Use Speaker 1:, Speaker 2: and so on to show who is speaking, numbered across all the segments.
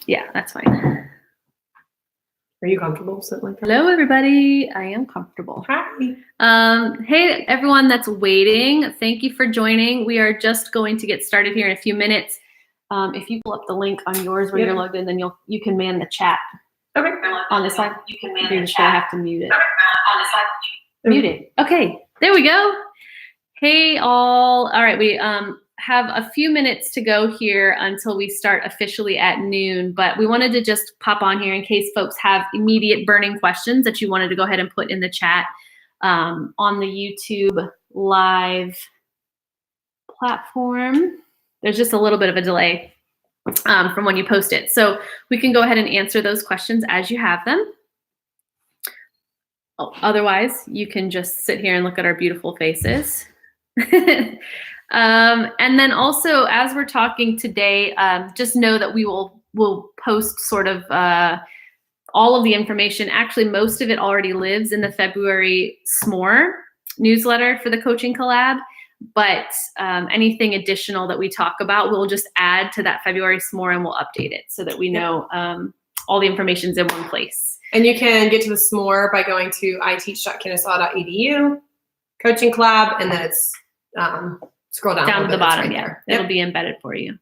Speaker 1: Yeah, that's fine.
Speaker 2: Are you comfortable sitting like that?
Speaker 1: Hello, everybody. I am comfortable.
Speaker 2: Hi.
Speaker 1: Hey, everyone that's waiting. Thank you for joining. We are just going to get started here in a few minutes. If you pull up the link on yours where you're logged in, then you can man the chat.
Speaker 2: Okay.
Speaker 1: On this side, you can man the chat. I have to mute it. On this side, mute it. Okay, there we go. Hey, all. All right, we have a few minutes to go here until we start officially at noon, but we wanted to just pop on here in case folks have immediate burning questions that you wanted to go ahead and put in the chat on the YouTube live platform. There's just a little bit of a delay from when you post it. So we can go ahead and answer those questions as you have them. Oh, otherwise, you can just sit here and look at our beautiful faces. And then also, as we're talking today, just know that we'll post sort of all of the information. Actually, most of it already lives in the February SMORE newsletter for the Coaching Collab. But anything additional that we talk about, we'll just add to that February SMORE and we'll update it so that we know all the information's in one place.
Speaker 2: And you can get to the SMORE by going to iteach.kennesaw.edu, Coaching Collab, and then it's scroll down
Speaker 1: to the bottom.
Speaker 2: Right
Speaker 1: It'll be embedded for you.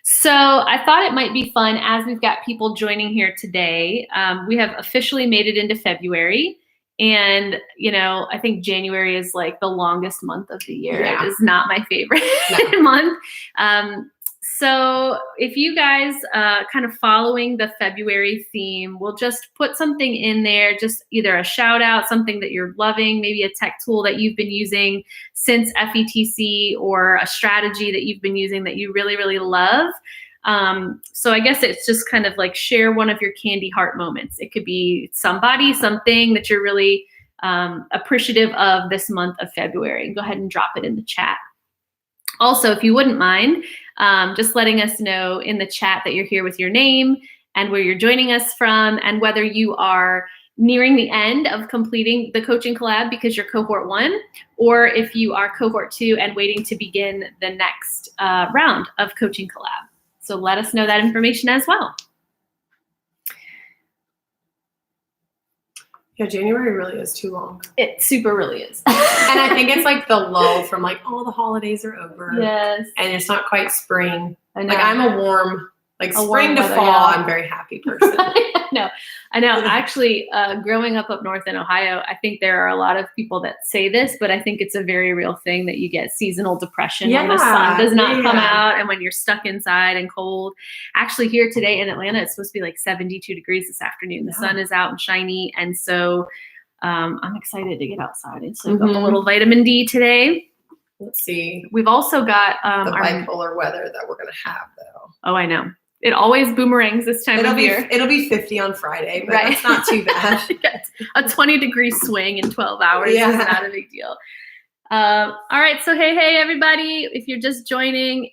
Speaker 1: So I thought it might be fun as we've got people joining here today. We have officially made it into February. And, I think January is like the longest month of the year.
Speaker 2: Yeah.
Speaker 1: It is not my favorite month. So if you guys kind of following the February theme, we'll just put something in there, just either a shout out, something that you're loving, maybe a tech tool that you've been using since FETC or a strategy that you've been using that you really, really love. So I guess it's just kind of like share one of your candy heart moments. It could be somebody, something that you're really appreciative of this month of February. Go ahead and drop it in the chat. Also, if you wouldn't mind, just letting us know in the chat that you're here with your name and where you're joining us from and whether you are nearing the end of completing the Coaching Collab because you're cohort 1, or if you are cohort 2 and waiting to begin the next round of Coaching Collab. So let us know that information as well.
Speaker 2: Yeah, January really is too long.
Speaker 1: It super really is.
Speaker 2: And I think it's like the lull from like, all the holidays are over.
Speaker 1: Yes.
Speaker 2: And it's not quite spring.
Speaker 1: I know.
Speaker 2: Like I'm a warm, like spring to
Speaker 1: weather,
Speaker 2: fall,
Speaker 1: yeah.
Speaker 2: I'm a very happy person.
Speaker 1: I know. Actually, growing up north in Ohio, I think there are a lot of people that say this, but I think it's a very real thing that you get seasonal depression when the sun does not come out and when you're stuck inside and cold. Actually, here today in Atlanta, it's supposed to be like 72 degrees this afternoon. The sun is out and shiny. And so I'm excited to get outside and soak up a little vitamin D today.
Speaker 2: Let's see.
Speaker 1: We've also got
Speaker 2: the bipolar weather that we're going to have, though.
Speaker 1: Oh, I know. It always boomerangs this time of year.
Speaker 2: It'll be 50 on Friday, but that's not too bad.
Speaker 1: A 20-degree swing in 12 hours is not a big deal. All right, so hey, everybody. If you're just joining,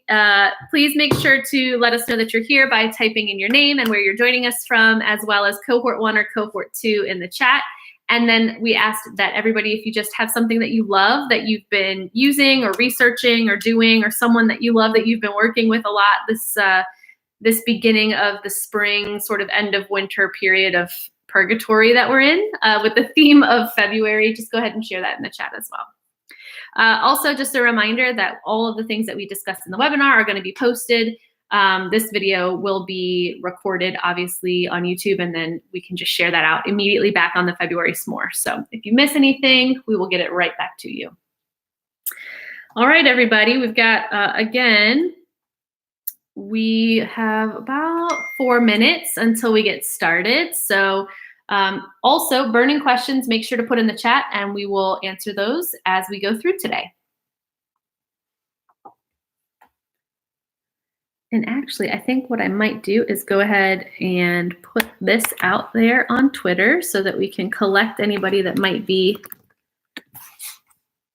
Speaker 1: please make sure to let us know that you're here by typing in your name and where you're joining us from, as well as cohort 1 or cohort 2 in the chat. And then we asked that everybody, if you just have something that you love that you've been using or researching or doing, or someone that you love that you've been working with a lot this beginning of the spring, sort of end of winter period of purgatory that we're in with the theme of February, just go ahead and share that in the chat as well. Also, just a reminder that all of the things that we discussed in the webinar are going to be posted. This video will be recorded, obviously, on YouTube, and then we can just share that out immediately back on the February SMORE. So if you miss anything, we will get it right back to you. All right, everybody, we've got, again, we have about 4 minutes until we get started. So also, burning questions, make sure to put in the chat, and we will answer those as we go through today. And actually, I think what I might do is go ahead and put this out there on Twitter so that we can collect anybody that might be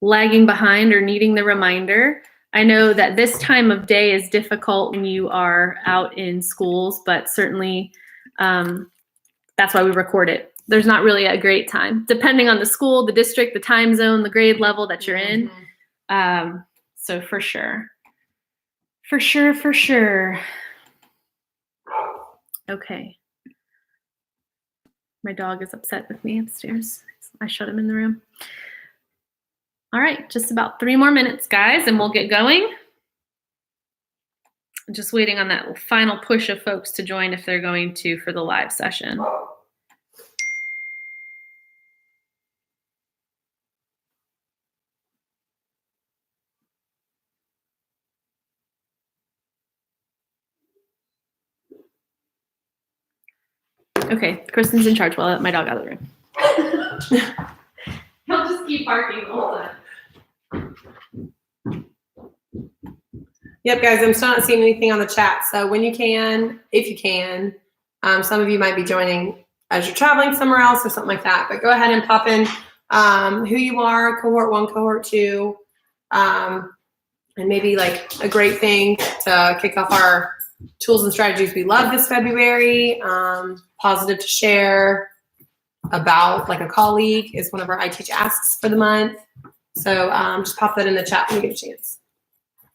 Speaker 1: lagging behind or needing the reminder. I know that this time of day is difficult when you are out in schools, but certainly that's why we record it. There's not really a great time, depending on the school, the district, the time zone, the grade level that you're in. So for sure. For sure. Okay. My dog is upset with me upstairs. I shut him in the room. All right, just about 3 more minutes, guys, and we'll get going. I'm just waiting on that final push of folks to join if they're going to for the live session. Okay, Kristen's in charge while I let my dog out of the room. He'll just keep barking the whole time.
Speaker 2: Yep, guys, I'm still not seeing anything on the chat. So when you can, if you can, some of you might be joining as you're traveling somewhere else or something like that. But go ahead and pop in who you are, cohort 1, cohort 2, and maybe like a great thing to kick off our tools and strategies we love this February. Positive to share about like a colleague is one of our iTeach asks for the month. So just pop that in the chat when you get a chance.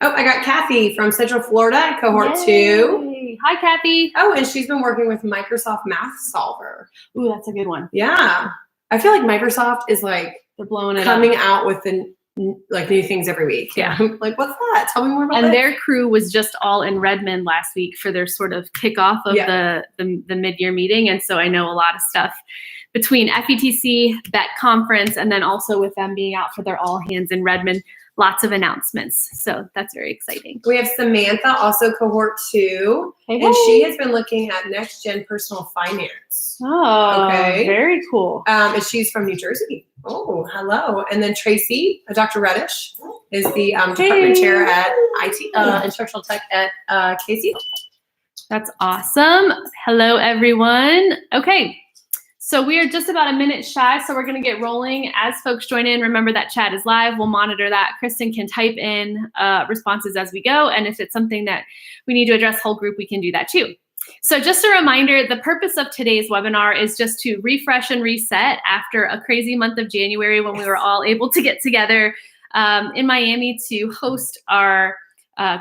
Speaker 2: Oh, I got Kathy from Central Florida, cohort 2.
Speaker 1: Hi, Kathy.
Speaker 2: Oh, and she's been working with Microsoft Math Solver.
Speaker 1: Ooh, that's a good one.
Speaker 2: Yeah. I feel like Microsoft is like
Speaker 1: They're blowing it
Speaker 2: coming
Speaker 1: up.
Speaker 2: out with the like new things every week.
Speaker 1: Yeah.
Speaker 2: Like, what's that? Tell me more about
Speaker 1: And
Speaker 2: that.
Speaker 1: their crew was just all in Redmond last week for their sort of kickoff of
Speaker 2: Yeah.
Speaker 1: the mid-year meeting. And so I know a lot of stuff between FETC, BET conference, and then also with them being out for their all hands in Redmond, lots of announcements. So that's very exciting.
Speaker 2: We have Samantha, also cohort 2,
Speaker 1: Hey,
Speaker 2: and she has been looking at next gen personal finance.
Speaker 1: Oh,
Speaker 2: Okay.
Speaker 1: very cool.
Speaker 2: And she's from New Jersey. Oh, hello. And then Tracy, Dr. Reddish, is the department chair at IT instructional tech at KC.
Speaker 1: That's awesome. Hello, everyone. Okay. So we are just about a minute shy, so we're going to get rolling. As folks join in, remember that chat is live. We'll monitor that. Kristen can type in responses as we go, and if it's something that we need to address whole group, we can do that too. So just a reminder, the purpose of today's webinar is just to refresh and reset after a crazy month of January when we were all able to get together in Miami to host our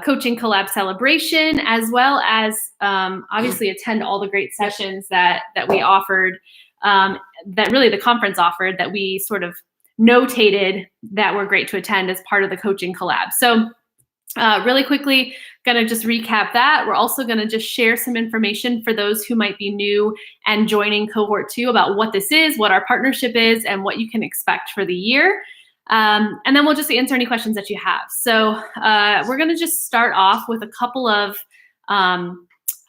Speaker 1: coaching collab celebration, as well as obviously attend all the great sessions that we offered, that really the conference offered, that we sort of notated that were great to attend as part of the coaching collab. So really quickly, gonna just recap that. We're also gonna just share some information for those who might be new and joining cohort 2 about what this is, what our partnership is, and what you can expect for the year. And then we'll just answer any questions that you have. So we're gonna just start off with a couple of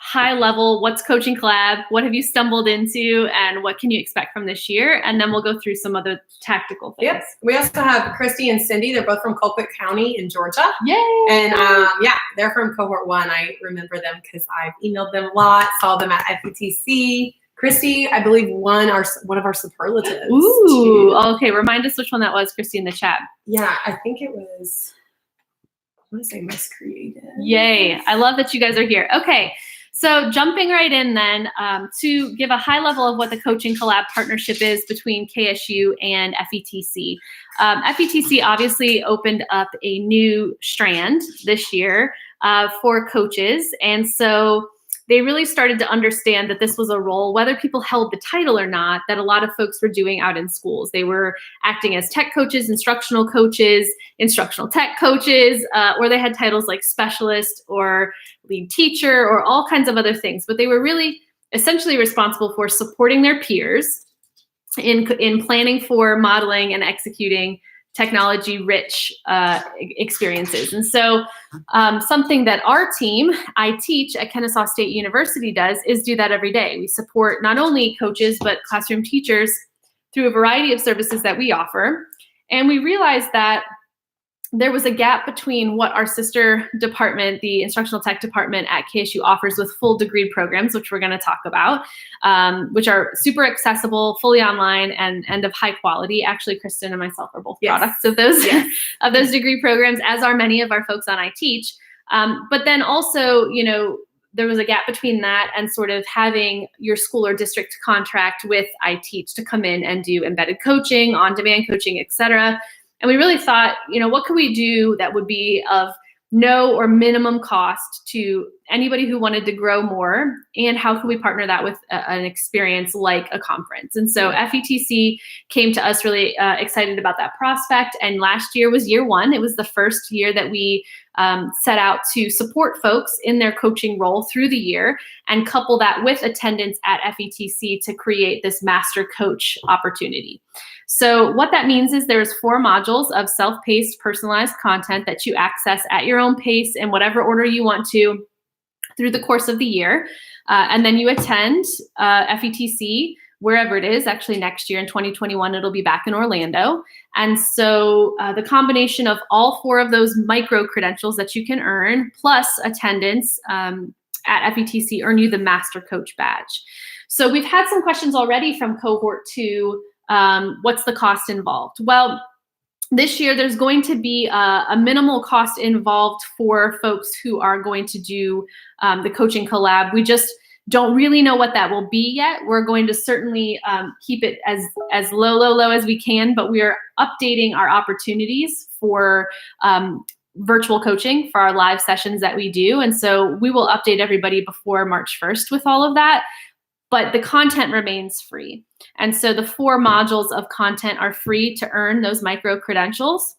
Speaker 1: high level, what's Coaching Collab, what have you stumbled into, and what can you expect from this year? And then we'll go through some other tactical things.
Speaker 2: Yep. We also have Christy and Cindy. They're both from Colquitt County in Georgia.
Speaker 1: Yay!
Speaker 2: And yeah, they're from cohort 1. I remember them because I've emailed them a lot, saw them at FETC. Christy, I believe, won one of our superlatives.
Speaker 1: Ooh, okay. Remind us which one that was, Christy, in the chat.
Speaker 2: Yeah, I think it was, I want to say Miss Creative.
Speaker 1: Yay. I love that you guys are here. Okay. So jumping right in then to give a high level of what the Coaching Collab partnership is between KSU and FETC. FETC obviously opened up a new strand this year for coaches. And so they really started to understand that this was a role, whether people held the title or not, that a lot of folks were doing out in schools. They were acting as tech coaches, instructional tech coaches, or they had titles like specialist or lead teacher or all kinds of other things. But they were really essentially responsible for supporting their peers in planning for modeling and executing technology-rich experiences. And so something that our team, iTeach at Kennesaw State University, does is do that every day. We support not only coaches, but classroom teachers through a variety of services that we offer. And we realized that there was a gap between what our sister department, the instructional tech department at KSU, offers with full degree programs, which we're going to talk about, which are super accessible, fully online, and of high quality. Actually, Kristen and myself are both products of those of those degree programs, as are many of our folks on iTeach. But then also, you know, there was a gap between that and sort of having your school or district contract with iTeach to come in and do embedded coaching, on-demand coaching, et cetera. And we really thought, you know, what could we do that would be of no or minimum cost to anybody who wanted to grow more, and how can we partner that with an experience like a conference. And so FETC came to us really excited about that prospect, and last year was year one. It was the first year that we set out to support folks in their coaching role through the year and couple that with attendance at FETC to create this master coach opportunity. So what that means is there's 4 modules of self-paced, personalized content that you access at your own pace in whatever order you want to through the course of the year. And then you attend FETC wherever it is. Actually, next year in 2021, it'll be back in Orlando. And so the combination of all 4 of those micro credentials that you can earn, plus attendance at FETC, earn you the Master Coach badge. So we've had some questions already from cohort 2. What's the cost involved? Well, this year there's going to be a minimal cost involved for folks who are going to do the coaching collab. We just don't really know what that will be yet. We're going to certainly keep it as low as we can, but we are updating our opportunities for virtual coaching for our live sessions that we do. And so we will update everybody before March 1st with all of that. But the content remains free. And so the 4 modules of content are free to earn those micro credentials.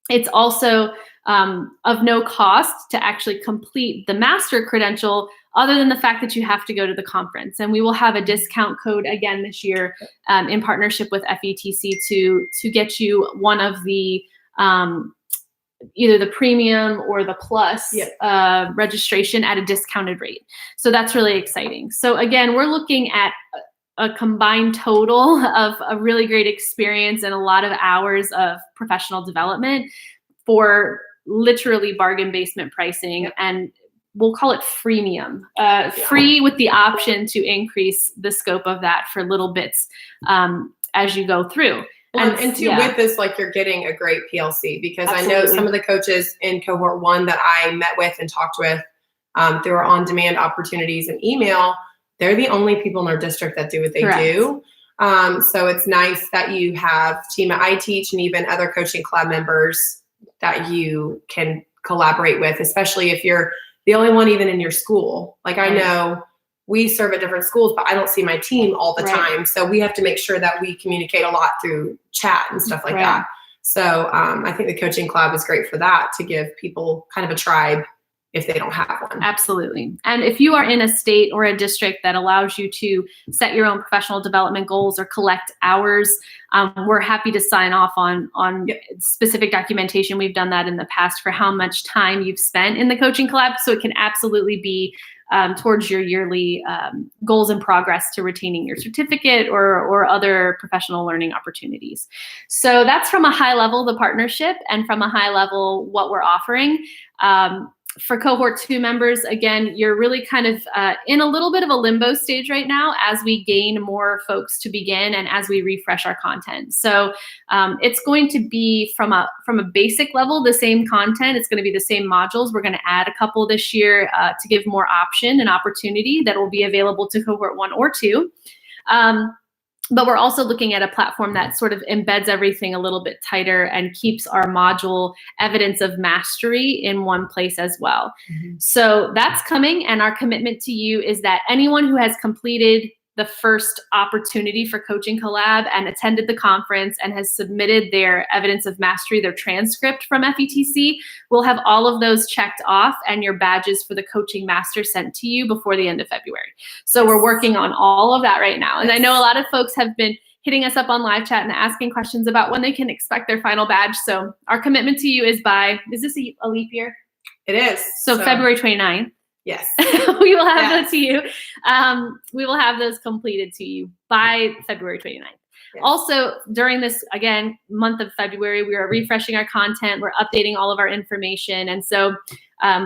Speaker 1: It's also of no cost to actually complete the master credential, other than the fact that you have to go to the conference. And we will have a discount code again this year in partnership with FETC to get you one of the either the premium or the plus registration at a discounted rate. So that's really exciting. So again, we're looking at a combined total of a really great experience and a lot of hours of professional development for literally bargain basement pricing. And we'll call it freemium, free with the option to increase the scope of that for little bits as you go through.
Speaker 2: Well, and with this, like, you're getting a great PLC, because Absolutely. I know some of the coaches in cohort 1 that I met with and talked with through our on-demand opportunities and email, they're the only people in our district that do what they
Speaker 1: Correct.
Speaker 2: do. So it's nice that you have team at iTeach and even other coaching club members that you can collaborate with, especially if you're the only one even in your school. Like, I know we serve at different schools, but I don't see my team all the time. So we have to make sure that we communicate a lot through chat and stuff like that. So I think the coaching club is great for that, to give people kind of a tribe if they don't have one.
Speaker 1: Absolutely. And if you are in a state or a district that allows you to set your own professional development goals or collect hours, we're happy to sign off on specific documentation. We've done that in the past for how much time you've spent in the coaching collab. So it can absolutely be towards your yearly goals and progress to retaining your certificate or other professional learning opportunities. So that's from a high level, the partnership, and from a high level, what we're offering. For cohort 2 members, again, you're really kind of in a little bit of a limbo stage right now as we gain more folks to begin and as we refresh our content. So it's going to be from a basic level, the same content. It's going to be the same modules. We're going to add a couple this year to give more option and opportunity that will be available to cohort 1 or 2. But we're also looking at a platform that sort of embeds everything a little bit tighter and keeps our module evidence of mastery in one place as well. Mm-hmm. So that's coming, and our commitment to you is that anyone who has completed the first opportunity for Coaching Collab and attended the conference and has submitted their evidence of mastery, their transcript from FETC, will have all of those checked off and your badges for the Coaching Master sent to you before the end of February. So we're working on all of that right now. And I know a lot of folks have been hitting us up on live chat and asking questions about when they can expect their final badge. So our commitment to you is is this a leap year?
Speaker 2: It is.
Speaker 1: So February 29th.
Speaker 2: Yes.
Speaker 1: We will have those to you. We will have those completed to you by February 29th. Yes. Also, during this, again, month of February, we are refreshing our content. We're updating all of our information. And so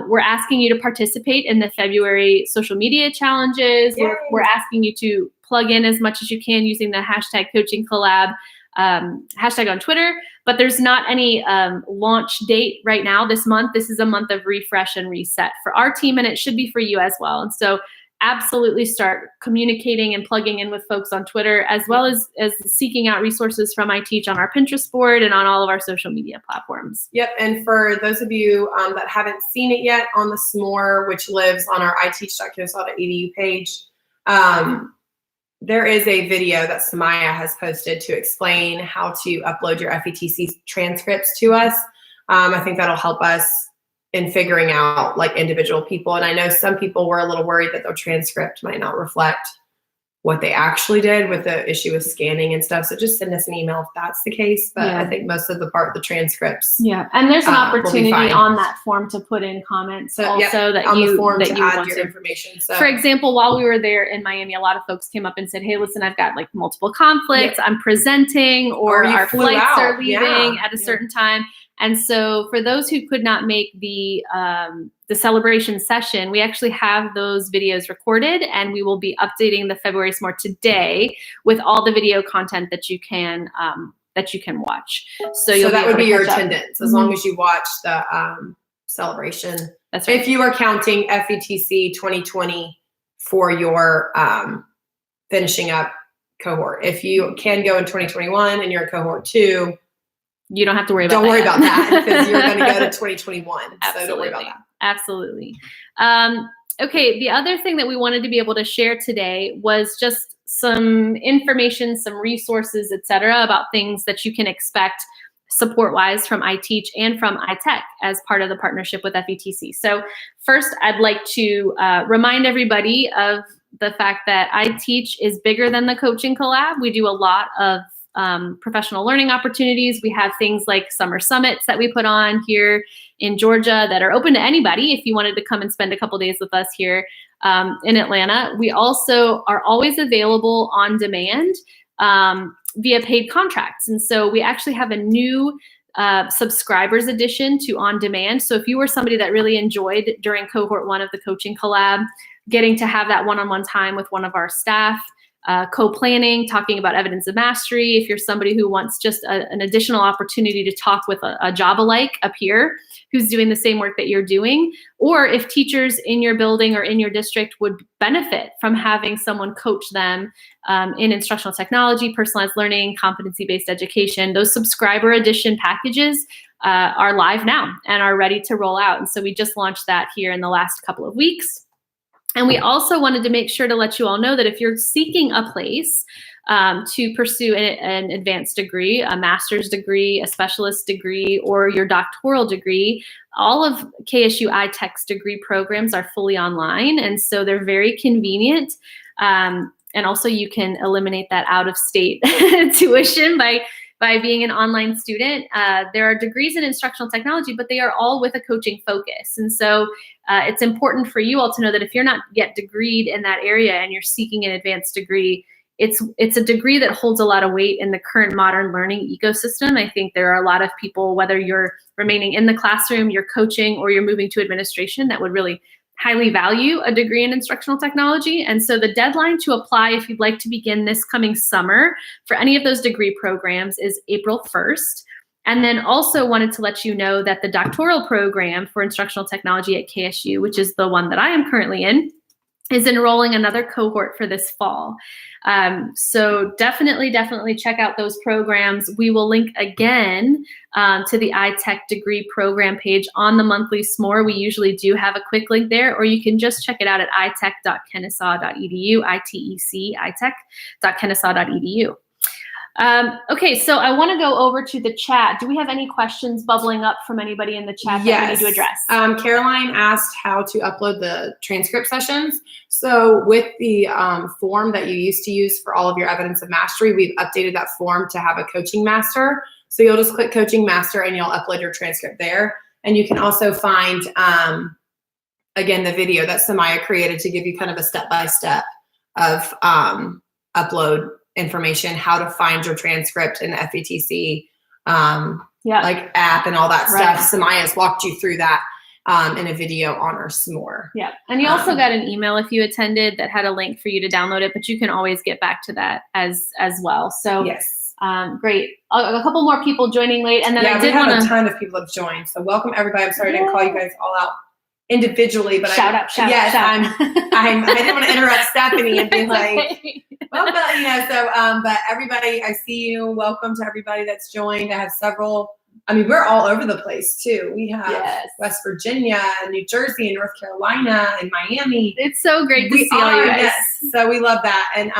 Speaker 1: we're asking you to participate in the February social media challenges. We're asking you to plug in as much as you can using the hashtag Coaching Collab hashtag on Twitter, but there's not any launch date right now this month. This is a month of refresh and reset for our team, and it should be for you as well. And so absolutely start communicating and plugging in with folks on Twitter, as well as seeking out resources from iTeach on our Pinterest board and on all of our social media platforms.
Speaker 2: Yep, and for those of you that haven't seen it yet, on the S'more, which lives on our iteach.kennesaw.edu page, there is a video that Samaya has posted to explain how to upload your FETC transcripts to us. I think that'll help us in figuring out like individual people. And I know some people were a little worried that their transcript might not reflect what they actually did with the issue with scanning and stuff. So just send us an email if that's the case. But I think most of the transcripts.
Speaker 1: Yeah, and there's an opportunity on that form to put in comments that
Speaker 2: on
Speaker 1: you
Speaker 2: the form
Speaker 1: that
Speaker 2: to
Speaker 1: you
Speaker 2: add
Speaker 1: want
Speaker 2: your
Speaker 1: to.
Speaker 2: information. So,
Speaker 1: for example, while we were there in Miami, a lot of folks came up and said, "Hey, listen, I've got like multiple conflicts. I'm presenting, or our flights are leaving at a certain time." And so for those who could not make the celebration session, we actually have those videos recorded, and we will be updating the February S'more today with all the video content that you can watch. So
Speaker 2: that would be your attendance, as long as you watch the celebration.
Speaker 1: That's right.
Speaker 2: If you are counting FETC 2020 for your finishing up cohort. If you can go in 2021 and you're in cohort 2,
Speaker 1: you don't have to worry about that.
Speaker 2: Don't worry about that, because you're going to go to 2021.
Speaker 1: Absolutely.
Speaker 2: So don't worry about that.
Speaker 1: Absolutely. Okay, the other thing that we wanted to be able to share today was just some information, some resources, et cetera, about things that you can expect support-wise from iTeach and from iTech as part of the partnership with FETC. So first, I'd like to remind everybody of the fact that iTeach is bigger than the Coaching Collab. We do a lot of professional learning opportunities. We have things like summer summits that we put on here in Georgia that are open to anybody if you wanted to come and spend a couple days with us here in Atlanta. We also are always available on demand via paid contracts. And so we actually have a new subscribers edition to On Demand. So if you were somebody that really enjoyed during cohort 1 of the Coaching Collab, getting to have that one-on-one time with one of our staff, co-planning, talking about evidence of mastery. If you're somebody who wants just an additional opportunity to talk with a job-alike, a peer who's doing the same work that you're doing, or if teachers in your building or in your district would benefit from having someone coach them in instructional technology, personalized learning, competency-based education, those subscriber edition packages are live now and are ready to roll out. And so we just launched that here in the last couple of weeks. And we also wanted to make sure to let you all know that if you're seeking a place to pursue an advanced degree, a master's degree, a specialist degree, or your doctoral degree, all of KSU iTech's degree programs are fully online. And so they're very convenient. And also you can eliminate that out-of-state tuition by being an online student. There are degrees in instructional technology, but they are all with a coaching focus. And so it's important for you all to know that if you're not yet degreed in that area and you're seeking an advanced degree, it's a degree that holds a lot of weight in the current modern learning ecosystem. I think there are a lot of people, whether you're remaining in the classroom, you're coaching, or you're moving to administration, that would really highly value a degree in instructional technology. And so the deadline to apply, if you'd like to begin this coming summer for any of those degree programs, is April 1st. And then also wanted to let you know that the doctoral program for instructional technology at KSU, which is the one that I am currently in, is enrolling another cohort for this fall. So definitely check out those programs. We will link again to the iTech degree program page on the monthly S'more. We usually do have a quick link there, or you can just check it out at itech.kennesaw.edu, itech.kennesaw.edu. Okay, so I want to go over to the chat. Do we have any questions bubbling up from anybody in the chat that we need to address?
Speaker 2: Caroline asked how to upload the transcript sessions. So with the form that you used to use for all of your evidence of mastery, we've updated that form to have a coaching master. So you'll just click coaching master and you'll upload your transcript there. And you can also find, again, the video that Samaya created to give you kind of a step-by-step of upload information, how to find your transcript in the FETC like app and all that stuff. Samaya's walked you through that in a video on our S'more.
Speaker 1: Yeah, and you also got an email if you attended that had a link for you to download it, but you can always get back to that as well. So
Speaker 2: yes,
Speaker 1: great. A couple more people joining late, and then I did
Speaker 2: want a ton of people have joined. So welcome everybody. I'm sorry I didn't call you guys all out individually, but
Speaker 1: shout out.
Speaker 2: I didn't want to interrupt Stephanie and be like,
Speaker 1: okay.
Speaker 2: well, but but everybody, I see you. Welcome to everybody that's joined. I have several. I mean, we're all over the place too. We have West Virginia, New Jersey, and North Carolina, and Miami.
Speaker 1: It's so great to see all you guys.
Speaker 2: Yes. So we love that.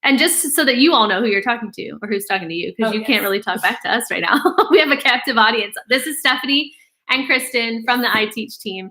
Speaker 1: And just so that you all know who you're talking to or who's talking to you, because you can't really talk back to us right now. We have a captive audience. This is Stephanie and Kristen from the iTeach team,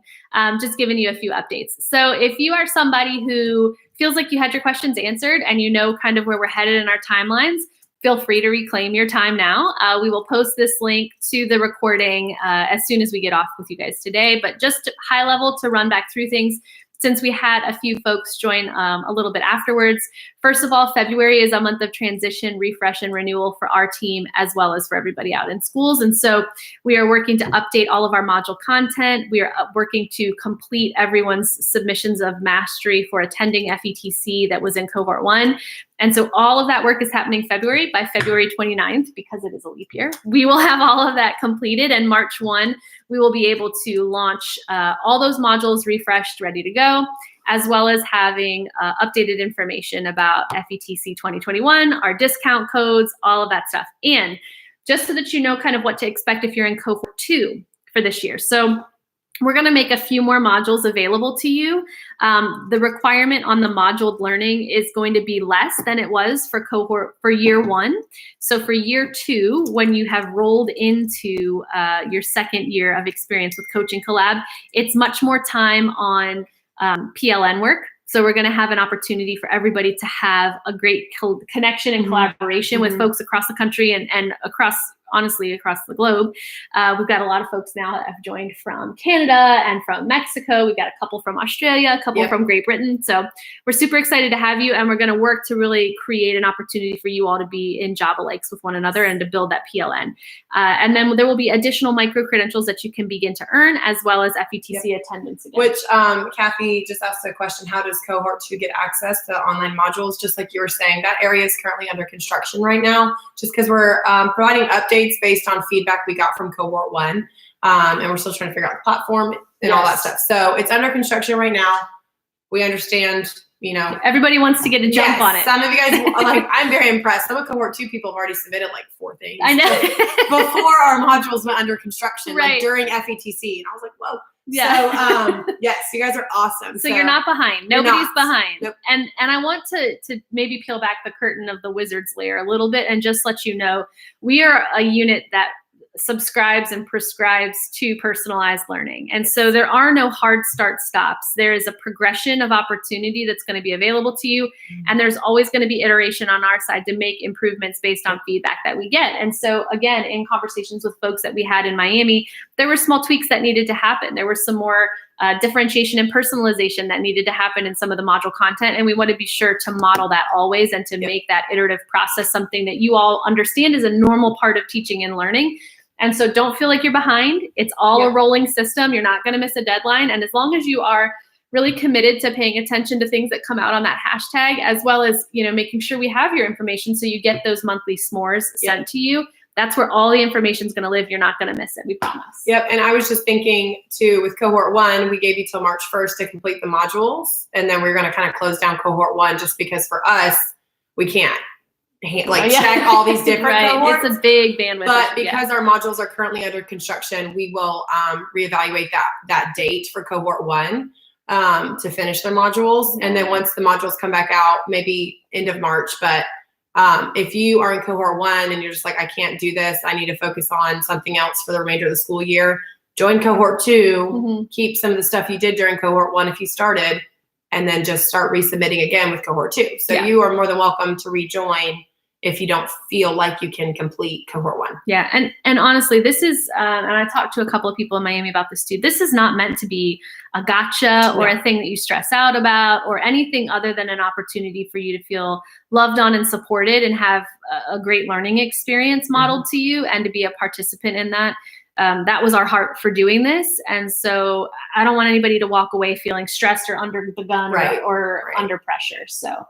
Speaker 1: just giving you a few updates. So if you are somebody who feels like you had your questions answered and you know kind of where we're headed in our timelines, feel free to reclaim your time now. We will post this link to the recording as soon as we get off with you guys today. But just high level to run back through things, since we had a few folks join a little bit afterwards. First of all, February is a month of transition, refresh, and renewal for our team, as well as for everybody out in schools. And so we are working to update all of our module content. We are working to complete everyone's submissions of mastery for attending FETC that was in cohort 1. And so all of that work is happening February. By February 29th, because it is a leap year, we will have all of that completed. And March 1, we will be able to launch all those modules refreshed, ready to go, as well as having updated information about FETC 2021, our discount codes, all of that stuff. And just so that you know kind of what to expect if you're in cohort 2 for this year. So we're going to make a few more modules available to you. The requirement on the moduled learning is going to be less than it was for year 1. So for year 2, when you have rolled into your second year of experience with Coaching Collab, it's much more time on PLN work. So we're going to have an opportunity for everybody to have a great connection and collaboration with folks across the country and honestly across the globe. We've got a lot of folks now that have joined from Canada and from Mexico. We've got a couple from Australia, a couple from Great Britain. So we're super excited to have you, and we're going to work to really create an opportunity for you all to be in Java likes with one another and to build that PLN. And then there will be additional micro credentials that you can begin to earn, as well as FETC attendance again.
Speaker 2: Which Kathy just asked a question, how does cohort 2 get access to online modules? Just like you were saying, that area is currently under construction right now, just because we're providing updates based on feedback we got from cohort 1. And we're still trying to figure out the platform and all that stuff. So it's under construction right now. We understand,
Speaker 1: everybody wants to get a jump on it.
Speaker 2: Some of you guys, I'm very impressed. Some of cohort 2 people have already submitted 4 things.
Speaker 1: I know.
Speaker 2: Before our modules went under construction, during FETC. And I was like, whoa.
Speaker 1: Yeah.
Speaker 2: So, yes, you guys are awesome.
Speaker 1: So you're not behind. Nobody's behind.
Speaker 2: Nope.
Speaker 1: And I want to maybe peel back the curtain of the wizard's lair a little bit and just let you know, we are a unit that subscribes and prescribes to personalized learning. And so there are no hard start stops. There is a progression of opportunity that's going to be available to you. And there's always going to be iteration on our side to make improvements based on feedback that we get. And so again, in conversations with folks that we had in Miami, there were small tweaks that needed to happen. There were some more differentiation and personalization that needed to happen in some of the module content. And we want to be sure to model that always and to make that iterative process something that you all understand is a normal part of teaching and learning. And so don't feel like you're behind. It's all a rolling system. You're not going to miss a deadline. And as long as you are really committed to paying attention to things that come out on that hashtag, as well as, making sure we have your information so you get those monthly s'mores sent to you, that's where all the information is going to live. You're not going to miss it. We promise.
Speaker 2: Yep. And I was just thinking too, with cohort 1, we gave you till March 1st to complete the modules. And then we're going to kind of close down cohort 1 just because for us, we can't check all these different cohorts.
Speaker 1: It's a big bandwidth.
Speaker 2: But because our modules are currently under construction, we will reevaluate that date for cohort 1 to finish their modules. And then once the modules come back out, maybe end of March. But if you are in cohort 1 and you're just like, I can't do this, I need to focus on something else for the remainder of the school year, join cohort 2, keep some of the stuff you did during cohort 1 if you started, and then just start resubmitting again with cohort 2. So you are more than welcome to rejoin if you don't feel like you can complete cohort 1.
Speaker 1: Yeah, and honestly, this is, and I talked to a couple of people in Miami about this too, this is not meant to be a gotcha or a thing that you stress out about or anything other than an opportunity for you to feel loved on and supported and have a great learning experience modeled to you and to be a participant in that. That was our heart for doing this. And so I don't want anybody to walk away feeling stressed or under the gun or under pressure. So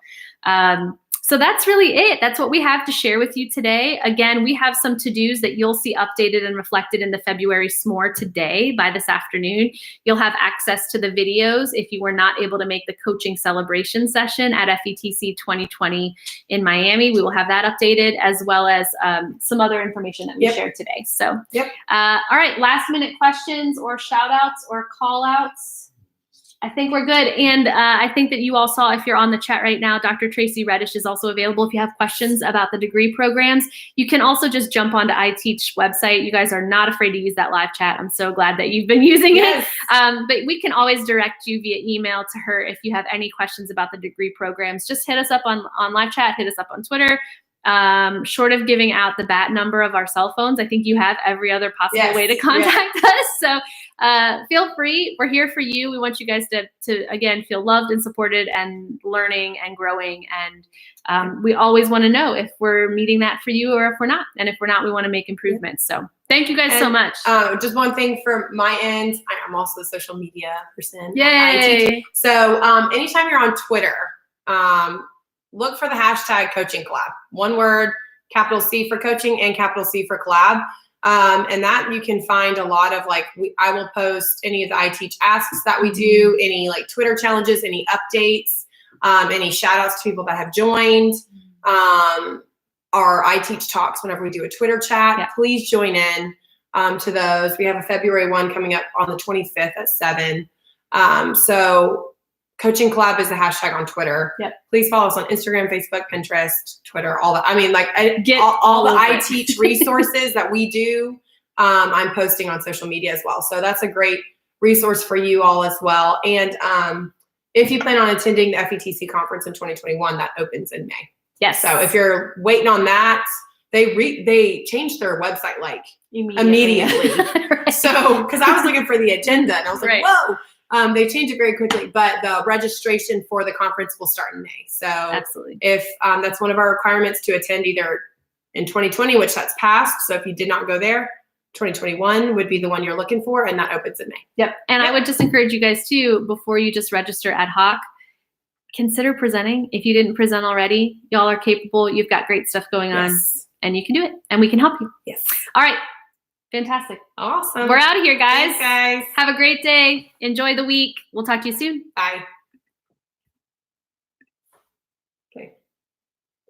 Speaker 1: So that's really it. That's what we have to share with you today. Again, we have some to-dos that you'll see updated and reflected in the February s'more today by this afternoon. You'll have access to the videos if you were not able to make the coaching celebration session at FETC 2020 in Miami. We will have that updated, as well as some other information that we shared today. So, all right, last minute questions or shout outs or call outs. I think we're good. And I think that you all saw, if you're on the chat right now, Dr. Tracy Reddish is also available if you have questions about the degree programs. You can also just jump onto iTeach website. You guys are not afraid to use that live chat. I'm so glad that you've been using it. But we can always direct you via email to her if you have any questions about the degree programs. Just hit us up on live chat, hit us up on Twitter. Short of giving out the BAT number of our cell phones, I think you have every other possible way to contact us. So feel free. We're here for you. We want you guys to again, feel loved and supported and learning and growing. And we always want to know if we're meeting that for you or if we're not. And if we're not, we want to make improvements. So thank you guys so much.
Speaker 2: Just one thing from my end, I'm also a social media person.
Speaker 1: Yay.
Speaker 2: So anytime you're on Twitter, look for the hashtag coaching collab. One word, capital C for coaching and capital C for collab. And that you can find a lot of I will post any of the iTeach asks that we do, any Twitter challenges, any updates, any shout outs to people that have joined, our iTeach talks whenever we do a Twitter chat. Please join in to those. We have a February one coming up on the 25th at 7. So Coaching Collab is the hashtag on Twitter. Please follow us on Instagram, Facebook, Pinterest, Twitter, all that. I mean, all the iTeach resources that we do, I'm posting on social media as well. So that's a great resource for you all as well. And if you plan on attending the FETC conference in 2021, that opens in May. So if you're waiting on that, they changed their website immediately. So, because I was looking for the agenda and I was like, whoa. They changed it very quickly, but the registration for the conference will start in May. So if that's one of our requirements to attend either in 2020, which that's passed. So if you did not go there, 2021 would be the one you're looking for, and that opens in May.
Speaker 1: And I would just encourage you guys too, before you just register ad hoc, consider presenting. If you didn't present already, y'all are capable. You've got great stuff going on and you can do it and we can help you. All right. Fantastic.
Speaker 2: Awesome.
Speaker 1: We're out of here, guys.
Speaker 2: Thanks, guys.
Speaker 1: Have a great day. Enjoy the week. We'll talk to you soon.
Speaker 2: Bye.